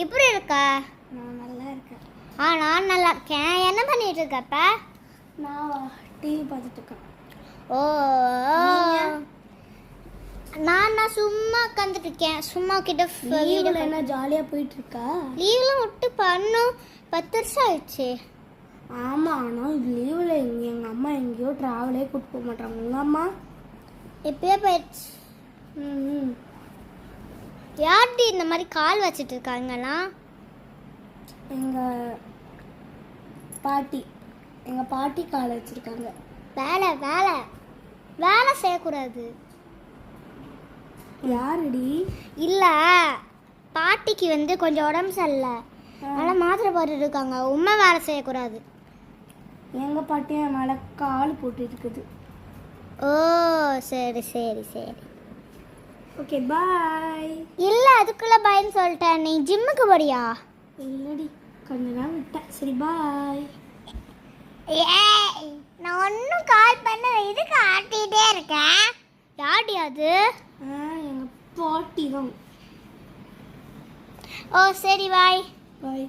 எப்படி இருக்கா? நான் நல்லா இருக்கேன். நான் நல்லா இருக்கேன். என்ன பண்ணிட்டு இருக்கப்ப? நான் டிவி பார்த்துட்டு இருக்கேன். ஓ, நான் சும்மா உட்காந்துட்டு இருக்கேன். சும்மா கிட்ட லீவில் என்ன ஜாலியாக போயிட்டு இருக்கா? லீவ்லாம் விட்டு பண்ணும் 10 வருஷம் ஆயிடுச்சு. ஆமாம், ஆனால் லீவில் எங்கள் அம்மா எங்கேயோ ட்ராவலே கூப்பிட்டு போக மாட்டாங்க. உங்கள் அம்மா எப்பயோ போயிடுச்சு. ம் யார்டி இந்த மாதிரி கால் வச்சுட்டு இருக்காங்கன்னா? எங்கள் பாட்டி கால் வச்சுருக்காங்க. வேலை வேலை வேலை செய்யக்கூடாது. யாருடி? இல்லை, பாட்டிக்கு வந்து கொஞ்சம் உடம்பு சரியில்லை, அதனால் மாத்திரை போட்டுட்டு இருக்காங்க. உண்மை வேலை செய்யக்கூடாது. எங்கள் பாட்டியும் என் மேலே கால் போட்டு இருக்குது. ஓ, சரி சரி சரி. ஓகே, பாய். இல்லை, அதுக்குள்ளே பயன்னு சொல்லிட்டேன். நீ ஜிம்முக்கு போறியா? இல்லடி, கொஞ்ச நேரம் விட்டேன். சரி, பாய். ஏய், நான் ஒன்றும் கால் பண்ண இதுக்கு ஆட்டிகிட்டே இருக்கேன். யார்டி அது? எங்கள் பாட்டி தான். ஓ சரி, பாய். பாய்.